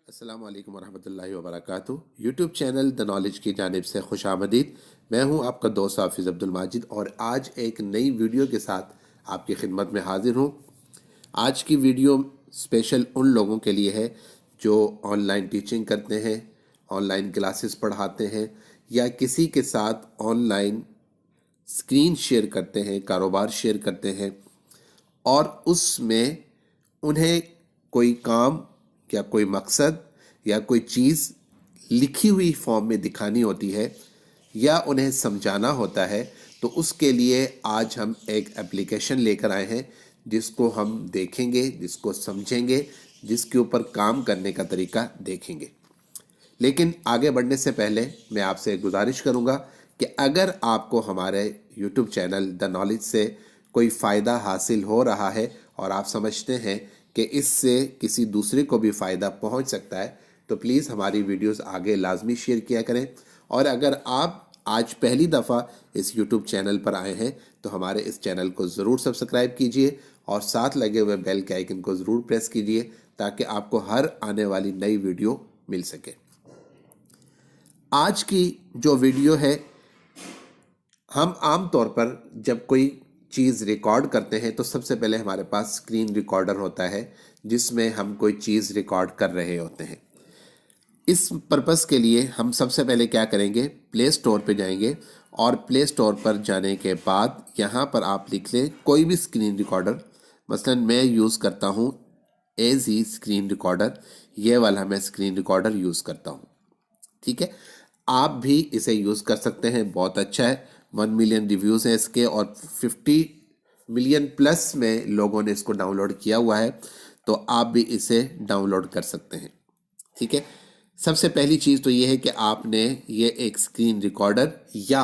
अस्सलामु अलैकुम वरहमतुल्लाहि वबरकातुहू। यूट्यूब चैनल द नॉलेज की जानिब से खुश आमदीद। मैं हूं आपका दोस्त हाफिज़ अब्दुल माजिद और आज एक नई वीडियो के साथ आपकी खिदमत में हाजिर हूं। आज की वीडियो स्पेशल उन लोगों के लिए है जो ऑनलाइन टीचिंग करते हैं, ऑनलाइन क्लासेस पढ़ाते हैं या किसी के साथ ऑनलाइन स्क्रीन शेयर करते हैं, कारोबार शेयर करते हैं और उसमें उन्हें कोई काम या कोई मकसद या कोई चीज़ लिखी हुई फॉर्म में दिखानी होती है या उन्हें समझाना होता है। तो उसके लिए आज हम एक एप्लीकेशन लेकर आए हैं जिसको हम देखेंगे, जिसको समझेंगे, जिसके ऊपर काम करने का तरीका देखेंगे। लेकिन आगे बढ़ने से पहले मैं आपसे एक गुजारिश करूंगा कि अगर आपको हमारे YouTube चैनल द नॉलेज से कोई फ़ायदा हासिल हो रहा है और आप समझते हैं कि इससे किसी दूसरे को भी फ़ायदा पहुंच सकता है तो प्लीज़ हमारी वीडियोस आगे लाजमी शेयर किया करें। और अगर आप आज पहली दफ़ा इस YouTube चैनल पर आए हैं तो हमारे इस चैनल को ज़रूर सब्सक्राइब कीजिए और साथ लगे हुए बेल के आइकन को ज़रूर प्रेस कीजिए ताकि आपको हर आने वाली नई वीडियो मिल सके। आज की जो वीडियो है, हम आम तौर पर जब कोई चीज़ रिकॉर्ड करते हैं तो सबसे पहले हमारे पास स्क्रीन रिकॉर्डर होता है जिसमें हम कोई चीज़ रिकॉर्ड कर रहे होते हैं। इस पर्पस के लिए हम सबसे पहले क्या करेंगे, प्ले स्टोर पे जाएंगे और प्ले स्टोर पर जाने के बाद यहाँ पर आप लिख लें कोई भी स्क्रीन रिकॉर्डर। मसलन मैं यूज़ करता हूँ एजी स्क्रीन रिकॉर्डर, ये वाला मैं स्क्रीन रिकॉर्डर यूज़ करता हूँ। ठीक है, आप भी इसे यूज़ कर सकते हैं, बहुत अच्छा है। 1 मिलियन रिव्यूज़ हैं इसके और 50 मिलियन प्लस में लोगों ने इसको डाउनलोड किया हुआ है, तो आप भी इसे डाउनलोड कर सकते हैं। ठीक है, सबसे पहली चीज़ तो ये है कि आपने ये एक स्क्रीन रिकॉर्डर या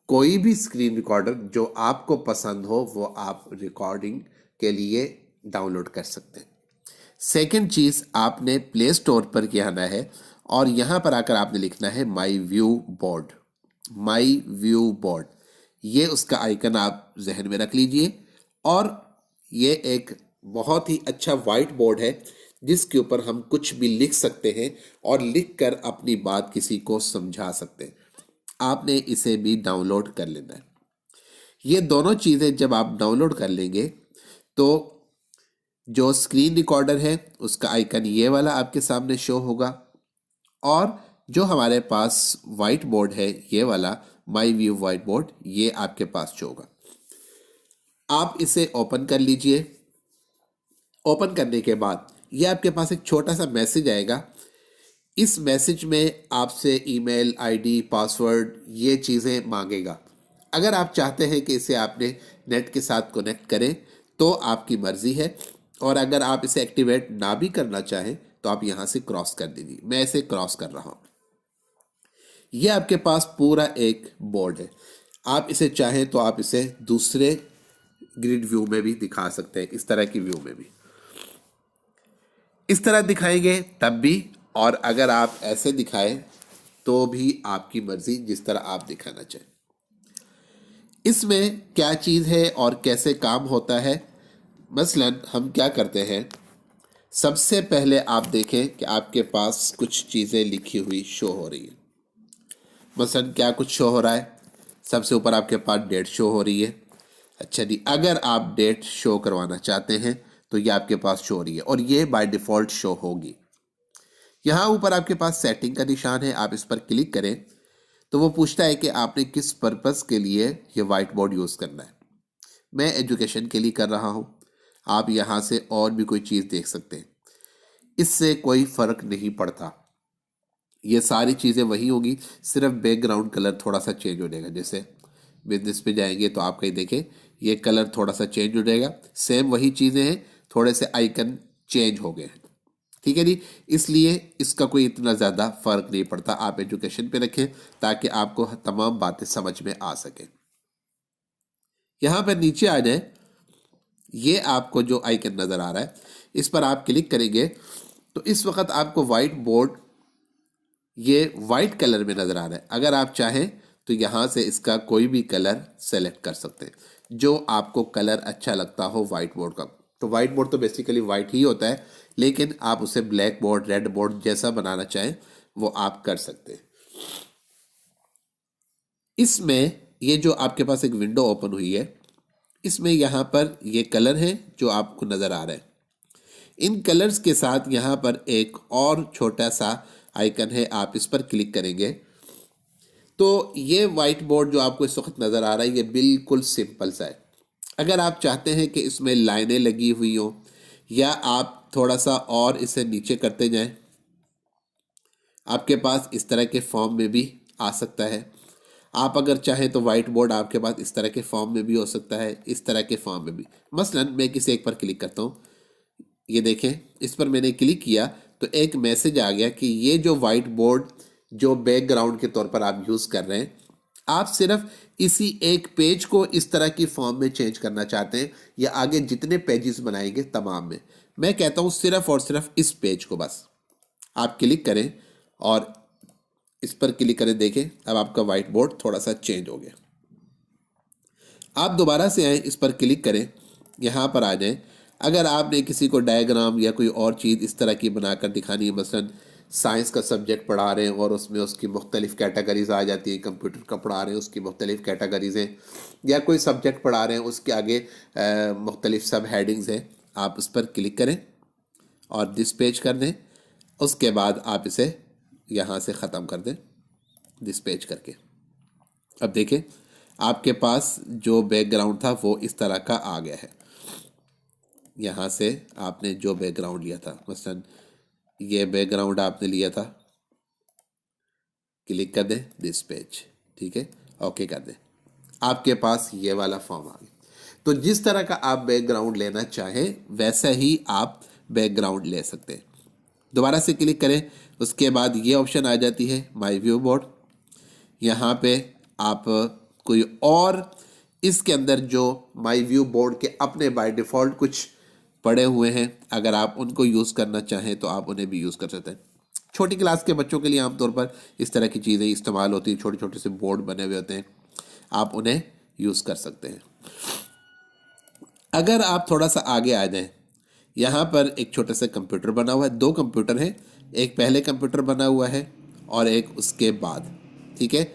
कोई भी स्क्रीन रिकॉर्डर जो आपको पसंद हो वो आप रिकॉर्डिंग के लिए डाउनलोड कर सकते हैं। सेकंड चीज़, आपने प्ले स्टोर पर क्या आना है और यहाँ पर आकर आपने लिखना है my view board. My view board, ये उसका आइकन आप जहन में रख लीजिए। और ये एक बहुत ही अच्छा वाइट बोर्ड है जिसके ऊपर हम कुछ भी लिख सकते हैं और लिखकर अपनी बात किसी को समझा सकते हैं। आपने इसे भी डाउनलोड कर लेना है। ये दोनों चीज़ें जब आप डाउनलोड कर लेंगे तो जो स्क्रीन रिकॉर्डर है उसका आइकन ये वाला आपके सामने शो होगा और जो हमारे पास वाइट बोर्ड है ये वाला माई व्यू वाइट बोर्ड, ये आपके पास शो होगा। आप इसे ओपन कर लीजिए। ओपन करने के बाद ये आपके पास एक छोटा सा मैसेज आएगा। इस मैसेज में आपसे ईमेल आईडी, पासवर्ड, ये चीज़ें मांगेगा। अगर आप चाहते हैं कि इसे आपने नेट के साथ कनेक्ट करें तो आपकी मर्ज़ी है, और अगर आप इसे एक्टिवेट ना भी करना चाहें तो आप यहाँ से क्रॉस कर दीजिए। मैं इसे क्रॉस कर रहा हूँ। ये आपके पास पूरा एक बोर्ड है। आप इसे चाहें तो आप इसे दूसरे ग्रिड व्यू में भी दिखा सकते हैं, इस तरह की व्यू में भी इस तरह दिखाएंगे तब भी, और अगर आप ऐसे दिखाएं तो भी आपकी मर्जी, जिस तरह आप दिखाना चाहें। इसमें क्या चीज़ है और कैसे काम होता है, मसलन हम क्या करते हैं, सबसे पहले आप देखें कि आपके पास कुछ चीज़ें लिखी हुई शो हो रही है। मसलन क्या कुछ शो हो रहा है, सबसे ऊपर आपके पास डेट शो हो रही है। अच्छा जी, अगर आप डेट शो करवाना चाहते हैं तो ये आपके पास शो हो रही है और ये बाय डिफ़ॉल्ट शो होगी। यहाँ ऊपर आपके पास सेटिंग का निशान है, आप इस पर क्लिक करें तो वो पूछता है कि आपने किस पर्पस के लिए ये वाइट बोर्ड यूज़ करना है। मैं एजुकेशन के लिए कर रहा हूँ। आप यहाँ से और भी कोई चीज़ देख सकते हैं, इससे कोई फ़र्क नहीं पड़ता। ये सारी चीज़ें वही होगी, सिर्फ बैकग्राउंड कलर थोड़ा सा चेंज हो जाएगा। जैसे बिजनेस पे जाएंगे तो आप कहीं देखें ये कलर थोड़ा सा चेंज हो जाएगा, सेम वही चीज़ें हैं, थोड़े से आइकन चेंज हो गए हैं। ठीक है जी, इसलिए इसका कोई इतना ज़्यादा फ़र्क नहीं पड़ता। आप एजुकेशन पे रखें ताकि आपको तमाम बातें समझ में आ सके। यहाँ पर नीचे आ जाए, ये आपको जो आइकन नज़र आ रहा है इस पर आप क्लिक करेंगे तो इस वक्त आपको वाइट बोर्ड ये वाइट कलर में नज़र आ रहा है। अगर आप चाहें तो यहाँ से इसका कोई भी कलर सेलेक्ट कर सकते हैं, जो आपको कलर अच्छा लगता हो वाइट बोर्ड का। तो वाइट बोर्ड तो बेसिकली वाइट ही होता है, लेकिन आप उसे ब्लैक बोर्ड, रेड बोर्ड जैसा बनाना चाहें वो आप कर सकते हैं। इसमें ये जो आपके पास एक विंडो ओपन हुई है, इसमें यहाँ पर ये कलर है जो आपको नज़र आ रहा है। इन कलर्स के साथ यहाँ पर एक और छोटा सा आइकन है, आप इस पर क्लिक करेंगे तो ये वाइट बोर्ड जो आपको इस वक्त नज़र आ रहा है ये बिल्कुल सिंपल सा है। अगर आप चाहते हैं कि इसमें लाइनें लगी हुई हों या आप थोड़ा सा और इसे नीचे करते जाएं, आपके पास इस तरह के फॉर्म में भी आ सकता है। आप अगर चाहें तो वाइट बोर्ड आपके पास इस तरह के फॉर्म में भी हो सकता है, इस तरह के फॉर्म में भी। मसलन मैं किसी एक पर क्लिक करता हूँ, ये देखें इस पर मैंने क्लिक किया तो एक मैसेज आ गया कि ये जो वाइट बोर्ड जो बैकग्राउंड के तौर पर आप यूज़ कर रहे हैं, आप सिर्फ इसी एक पेज को इस तरह की फॉर्म में चेंज करना चाहते हैं या आगे जितने पेजेस बनाएंगे तमाम में। मैं कहता हूँ सिर्फ और सिर्फ इस पेज को बस आप क्लिक करें और इस पर क्लिक करें। देखें अब आपका वाइट बोर्ड थोड़ा सा चेंज हो गया। आप दोबारा से आए, इस पर क्लिक करें, यहाँ पर आ जाएं। अगर आपने किसी को डायग्राम या कोई और चीज़ इस तरह की बनाकर दिखानी है, मसलन साइंस का सब्जेक्ट पढ़ा रहे हैं और उसमें उसकी मुख्तलिफ कैटेगरीज आ जाती है, कंप्यूटर का पढ़ा रहे हैं उसकी मुख्तलिफ कैटेगरीज हैं, या कोई सब्जेक्ट पढ़ा रहे हैं उसके आगे मुख्तलिफ सब हेडिंग्स हैं, आप उस पर क्लिक करें और दिस पेज कर दें। उसके बाद आप इसे यहाँ से ख़त्म कर दें दिस पेज करके। अब देखें आपके पास जो बैकग्राउंड था वो इस तरह का आ गया है। यहाँ से आपने जो बैकग्राउंड लिया था, मसलन ये बैकग्राउंड आपने लिया था, क्लिक कर दें दिस पेज, ठीक है, ओके कर दें, आपके पास ये वाला फॉर्म आ गया। तो जिस तरह का आप बैकग्राउंड लेना चाहें वैसा ही आप बैकग्राउंड ले सकते हैं। दोबारा से क्लिक करें, उसके बाद ये ऑप्शन आ जाती है माय व्यू बोर्ड। यहाँ पे आप कोई और इसके अंदर जो माय व्यू बोर्ड के अपने बाय डिफ़ॉल्ट कुछ पड़े हुए हैं, अगर आप उनको यूज़ करना चाहें तो आप उन्हें भी यूज़ कर सकते हैं। छोटी क्लास के बच्चों के लिए आमतौर पर इस तरह की चीज़ें इस्तेमाल होती हैं, छोटे छोटे से बोर्ड बने हुए होते हैं, आप उन्हें यूज़ कर सकते हैं। अगर आप थोड़ा सा आगे आ जाएं, यहाँ पर एक छोटा सा कंप्यूटर बना हुआ है, दो कंप्यूटर हैं, एक पहले कंप्यूटर बना हुआ है और एक उसके बाद, ठीक है।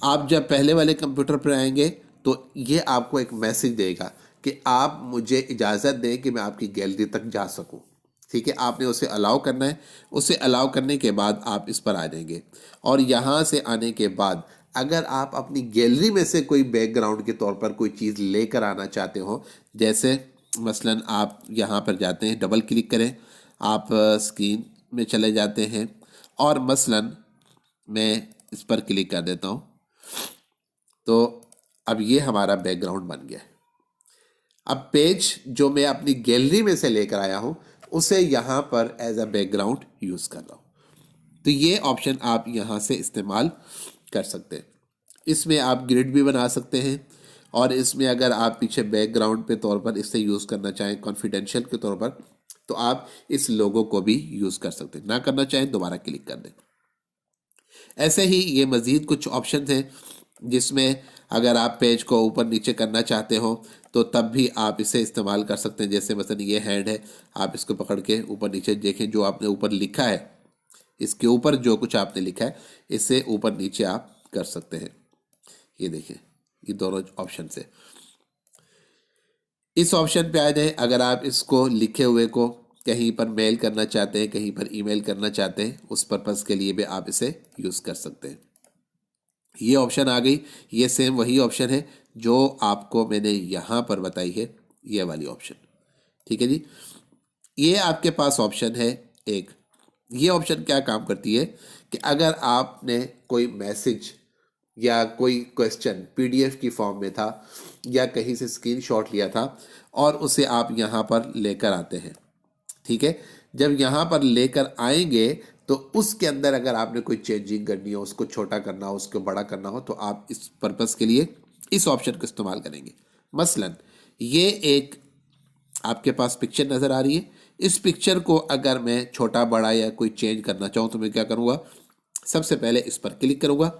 आप जब पहले वाले कंप्यूटर पर आएंगे तो ये आपको एक मैसेज देगा कि आप मुझे इजाज़त दें कि मैं आपकी गैलरी तक जा सकूं, ठीक है। आपने उसे अलाउ करना है। उसे अलाउ करने के बाद आप इस पर आ जाएंगे और यहाँ से आने के बाद अगर आप अपनी गैलरी में से कोई बैकग्राउंड के तौर पर कोई चीज़ लेकर आना चाहते हो, जैसे मसलन आप यहाँ पर जाते हैं, डबल क्लिक करें, आप स्क्रीन में चले जाते हैं और मसलन मैं इस पर क्लिक कर देता हूँ तो अब ये हमारा बैकग्राउंड बन गया है। अब पेज जो मैं अपनी गैलरी में से लेकर आया हूँ उसे यहाँ पर एज अ बैकग्राउंड यूज़ कर रहा हूँ। तो ये ऑप्शन आप यहाँ से इस्तेमाल कर सकते हैं। इसमें आप ग्रिड भी बना सकते हैं और इसमें अगर आप पीछे बैकग्राउंड पे तौर पर इसे यूज़ करना चाहें कॉन्फिडेंशियल के तौर पर, तो आप इस लोगो को भी यूज़ कर सकते हैं। ना करना चाहें दोबारा क्लिक कर दें। ऐसे ही ये मज़ीद कुछ ऑप्शन हैं जिसमें अगर आप पेज को ऊपर नीचे करना चाहते हो तो तब भी आप इसे इस्तेमाल कर सकते हैं। जैसे मसलन ये हैंड है, आप इसको पकड़ के ऊपर नीचे देखें, जो आपने ऊपर लिखा है, इसके ऊपर जो कुछ आपने लिखा है इसे ऊपर नीचे आप कर सकते हैं। ये देखें, ये दोनों ऑप्शन से इस ऑप्शन पे आ जाए। अगर आप इसको लिखे हुए को कहीं पर मेल करना चाहते हैं, कहीं पर ईमेल करना चाहते हैं, उस पर्पज़ के लिए भी आप इसे यूज़ कर सकते हैं। ये ऑप्शन आ गई। ये सेम वही ऑप्शन है जो आपको मैंने यहाँ पर बताई है, ये वाली ऑप्शन, ठीक है जी। ये आपके पास ऑप्शन है एक। ये ऑप्शन क्या काम करती है कि अगर आपने कोई मैसेज या कोई क्वेश्चन पीडीएफ की फॉर्म में था या कहीं से स्क्रीनशॉट लिया था और उसे आप यहाँ पर लेकर आते हैं, ठीक है। जब यहाँ पर लेकर आएंगे तो उसके अंदर अगर आपने कोई चेंजिंग करनी हो, उसको छोटा करना हो, उसको बड़ा करना हो, तो आप इस पर्पज़ के लिए इस ऑप्शन का इस्तेमाल करेंगे। मसलन ये एक आपके पास पिक्चर नज़र आ रही है, इस पिक्चर को अगर मैं छोटा बड़ा या कोई चेंज करना चाहूँ तो मैं क्या करूँगा, सबसे पहले इस पर क्लिक करूँगा।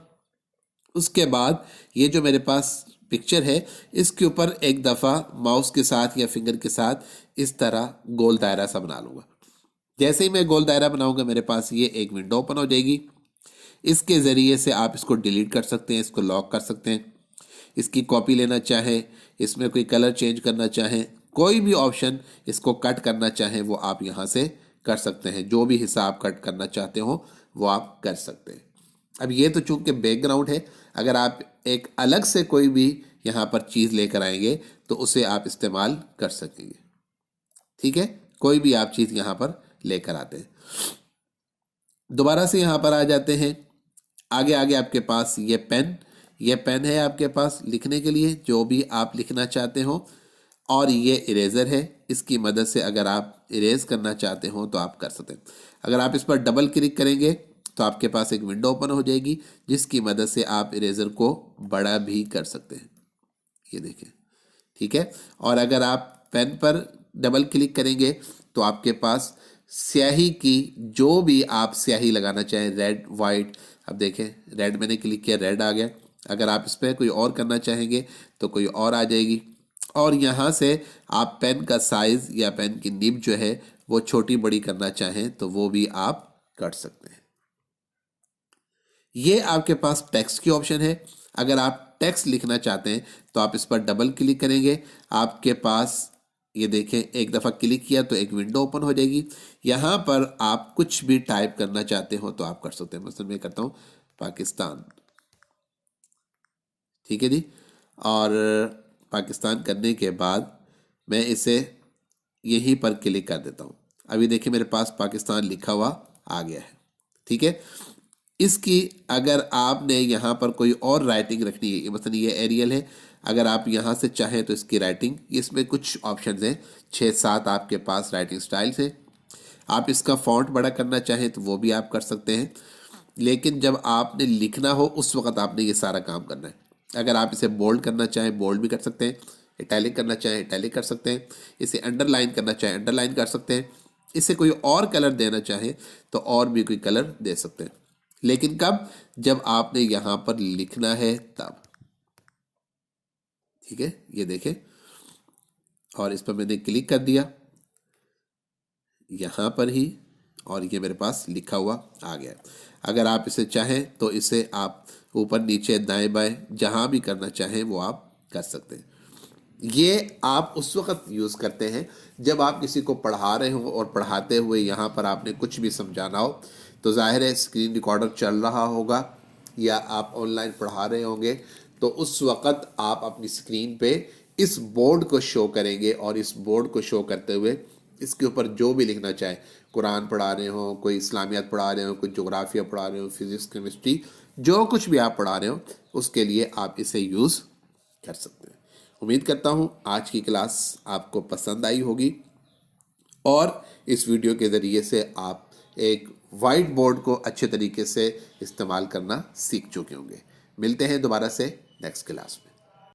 उसके बाद ये जो मेरे पास पिक्चर है इसके ऊपर एक दफ़ा माउस के साथ या फिंगर के साथ इस तरह गोल दायरा सा बना लूँगा। जैसे ही मैं गोल दायरा बनाऊंगा मेरे पास ये एक विंडो ओपन हो जाएगी। इसके ज़रिए से आप इसको डिलीट कर सकते हैं, इसको लॉक कर सकते हैं, इसकी कॉपी लेना चाहें, इसमें कोई कलर चेंज करना चाहें, कोई भी ऑप्शन इसको कट करना चाहें वो आप यहाँ से कर सकते हैं। जो भी हिस्सा आप कट करना चाहते हो वो आप कर सकते हैं। अब ये तो चूंकि बैकग्राउंड है, अगर आप एक अलग से कोई भी यहाँ पर चीज़ लेकर आएंगे तो उसे आप इस्तेमाल कर सकेंगे। ठीक है, कोई भी आप चीज़ यहाँ पर लेकर आते हैं। दोबारा से यहाँ पर आ जाते हैं। आगे आगे आपके पास ये पेन है आपके पास लिखने के लिए जो भी आप लिखना चाहते हो, और ये इरेज़र है, इसकी मदद से अगर आप इरेज करना चाहते हो तो आप कर सकते हैं। अगर आप इस पर डबल क्लिक करेंगे तो आपके पास एक विंडो ओपन हो जाएगी जिसकी मदद से आप इरेज़र को बड़ा भी कर सकते हैं। ये देखें, ठीक है। और अगर आप पेन पर डबल क्लिक करेंगे तो आपके पास स्याही की जो भी आप स्याही लगाना चाहें, रेड, वाइट, अब देखें रेड मैंने क्लिक किया, रेड आ गया। अगर आप इस पर कोई और करना चाहेंगे तो कोई और आ जाएगी। और यहाँ से आप पेन का साइज़ या पेन की निब जो है वो छोटी बड़ी करना चाहें तो वो भी आप कर सकते हैं। ये आपके पास टेक्स्ट की ऑप्शन है। अगर आप टेक्स्ट लिखना चाहते हैं तो आप इस पर डबल क्लिक करेंगे, आपके पास ये देखें एक दफ़ा क्लिक किया तो एक विंडो ओपन हो जाएगी। यहाँ पर आप कुछ भी टाइप करना चाहते हो तो आप कर सकते हैं। मतलब मैं करता हूँ पाकिस्तान, ठीक है जी। और पाकिस्तान करने के बाद मैं इसे यहीं पर क्लिक कर देता हूँ। अभी देखिए मेरे पास पाकिस्तान लिखा हुआ आ गया है, ठीक है। इसकी अगर आपने यहाँ पर कोई और राइटिंग रखनी है, मतलब ये एरियल है, अगर आप यहाँ से चाहें तो इसकी राइटिंग, इसमें कुछ ऑप्शंस हैं, 6-7 आपके पास राइटिंग स्टाइल्स हैं। आप इसका फॉन्ट बड़ा करना चाहें तो वो भी आप कर सकते हैं, लेकिन जब आपने लिखना हो उस वक्त आपने ये सारा काम करना है। अगर आप इसे बोल्ड करना चाहें बोल्ड भी कर सकते हैं, इटैलिक करना चाहें इटैलिक कर सकते हैं, इसे अंडरलाइन करना चाहें अंडरलाइन कर सकते हैं, इसे कोई और कलर देना चाहें तो और भी कोई कलर दे सकते हैं। लेकिन कब? जब आपने यहाँ पर लिखना है तब, ठीक है। ये देखें, और इस पर मैंने क्लिक कर दिया यहाँ पर ही, और ये मेरे पास लिखा हुआ आ गया। अगर आप इसे चाहें तो इसे आप ऊपर नीचे दाएं बाएं जहाँ भी करना चाहें वो आप कर सकते हैं। ये आप उस वक्त यूज़ करते हैं जब आप किसी को पढ़ा रहे हो और पढ़ाते हुए यहाँ पर आपने कुछ भी समझाना हो, तो जाहिर है स्क्रीन रिकॉर्डर चल रहा होगा या आप ऑनलाइन पढ़ा रहे होंगे, तो उस वक़्त आप अपनी स्क्रीन पे इस बोर्ड को शो करेंगे और इस बोर्ड को शो करते हुए इसके ऊपर जो भी लिखना चाहे, कुरान पढ़ा रहे हो, कोई इस्लामियात पढ़ा रहे हो, कोई जोग्राफिया पढ़ा रहे हो, फिज़िक्स, केमिस्ट्री, जो कुछ भी आप पढ़ा रहे हो उसके लिए आप इसे यूज़ कर सकते हैं। उम्मीद करता हूँ आज की क्लास आपको पसंद आई होगी और इस वीडियो के ज़रिए से आप एक वाइट बोर्ड को अच्छे तरीके से इस्तेमाल करना सीख चुके होंगे। मिलते हैं दोबारा से नेक्स्ट क्लास में।